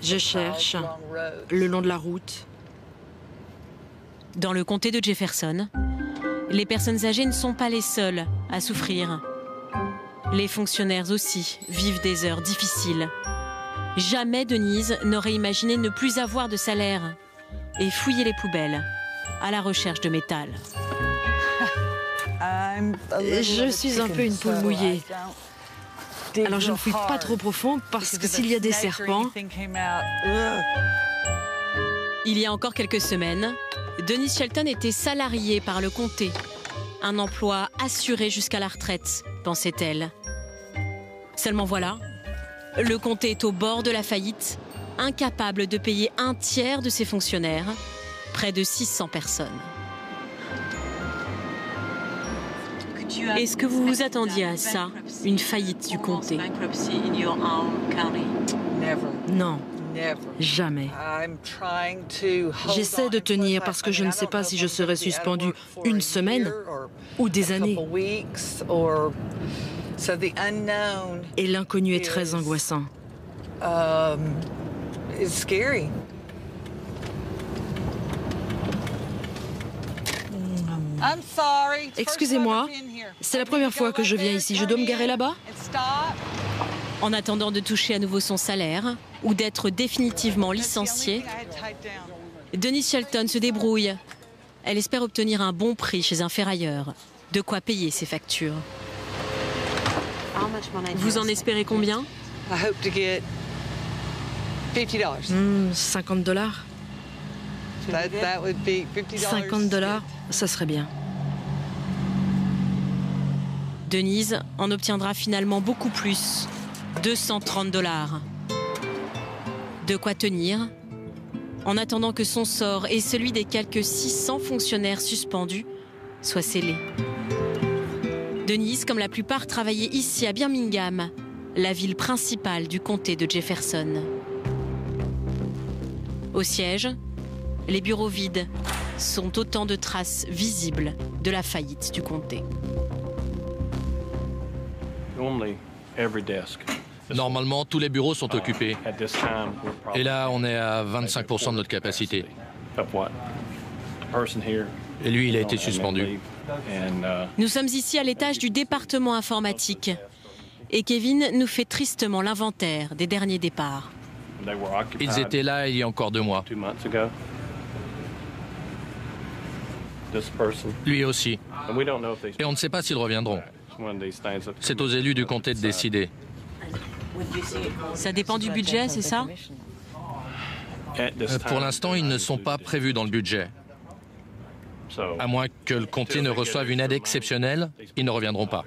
Je cherche le long de la route. Dans le comté de Jefferson, les personnes âgées ne sont pas les seules à souffrir. Les fonctionnaires aussi vivent des heures difficiles. Jamais Denise n'aurait imaginé ne plus avoir de salaire et fouiller les poubelles à la recherche de métal. Je suis un peu une poule mouillée. Alors je ne fouille pas trop profond parce que s'il y a des serpents... Il y a encore quelques semaines, Denise Shelton était salariée par le comté. Un emploi assuré jusqu'à la retraite, pensait-elle. Seulement voilà, le comté est au bord de la faillite, incapable de payer un tiers de ses fonctionnaires, près de 600 personnes. Est-ce que vous vous attendiez à ça, une faillite du comté? Non, jamais. J'essaie de tenir parce que je ne sais pas si je serai suspendu une semaine ou des années. Et l'inconnu est très angoissant. Excusez-moi, c'est la première fois que je viens ici. Je dois me garer là-bas? En attendant de toucher à nouveau son salaire ou d'être définitivement licenciée, Denise Shelton se débrouille. Elle espère obtenir un bon prix chez un ferrailleur, de quoi payer ses factures. Vous en espérez combien? 50 $. 50 $, ça serait bien. Denise en obtiendra finalement beaucoup plus, 230 $. De quoi tenir, en attendant que son sort et celui des quelques 600 fonctionnaires suspendus soient scellés. Denise, comme la plupart, travaillait ici à Birmingham, la ville principale du comté de Jefferson. Au siège, les bureaux vides sont autant de traces visibles de la faillite du comté. Normalement, tous les bureaux sont occupés. Et là, on est à 25% de notre capacité. Et lui, il a été suspendu. Nous sommes ici à l'étage du département informatique. Et Kevin nous fait tristement l'inventaire des derniers départs. Ils étaient là il y a encore 2 mois. Lui aussi. Et on ne sait pas s'ils reviendront. C'est aux élus du comté de décider. Ça dépend du budget, c'est ça? Pour l'instant, ils ne sont pas prévus dans le budget. À moins que le comté ne reçoive une aide exceptionnelle, ils ne reviendront pas.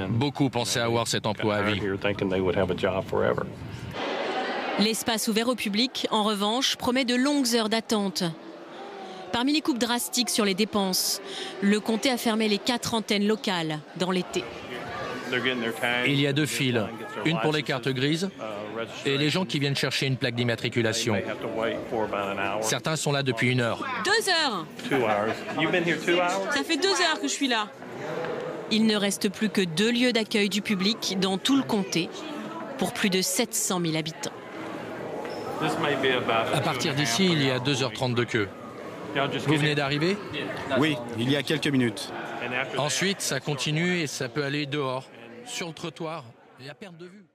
Beaucoup pensaient avoir cet emploi à vie. L'espace ouvert au public, en revanche, promet de longues heures d'attente. Parmi les coupes drastiques sur les dépenses, le comté a fermé les 4 antennes locales dans l'été. Il y a 2 files, une pour les cartes grises et les gens qui viennent chercher une plaque d'immatriculation. Certains sont là depuis 1 heure. 2 heures! Ça fait 2 heures que je suis là. Il ne reste plus que 2 lieux d'accueil du public dans tout le comté pour plus de 700 000 habitants. À partir d'ici, il y a 2h30 de queue. Vous venez d'arriver? Oui, il y a quelques minutes. Ensuite, ça continue et ça peut aller dehors, sur le trottoir et à perte de vue.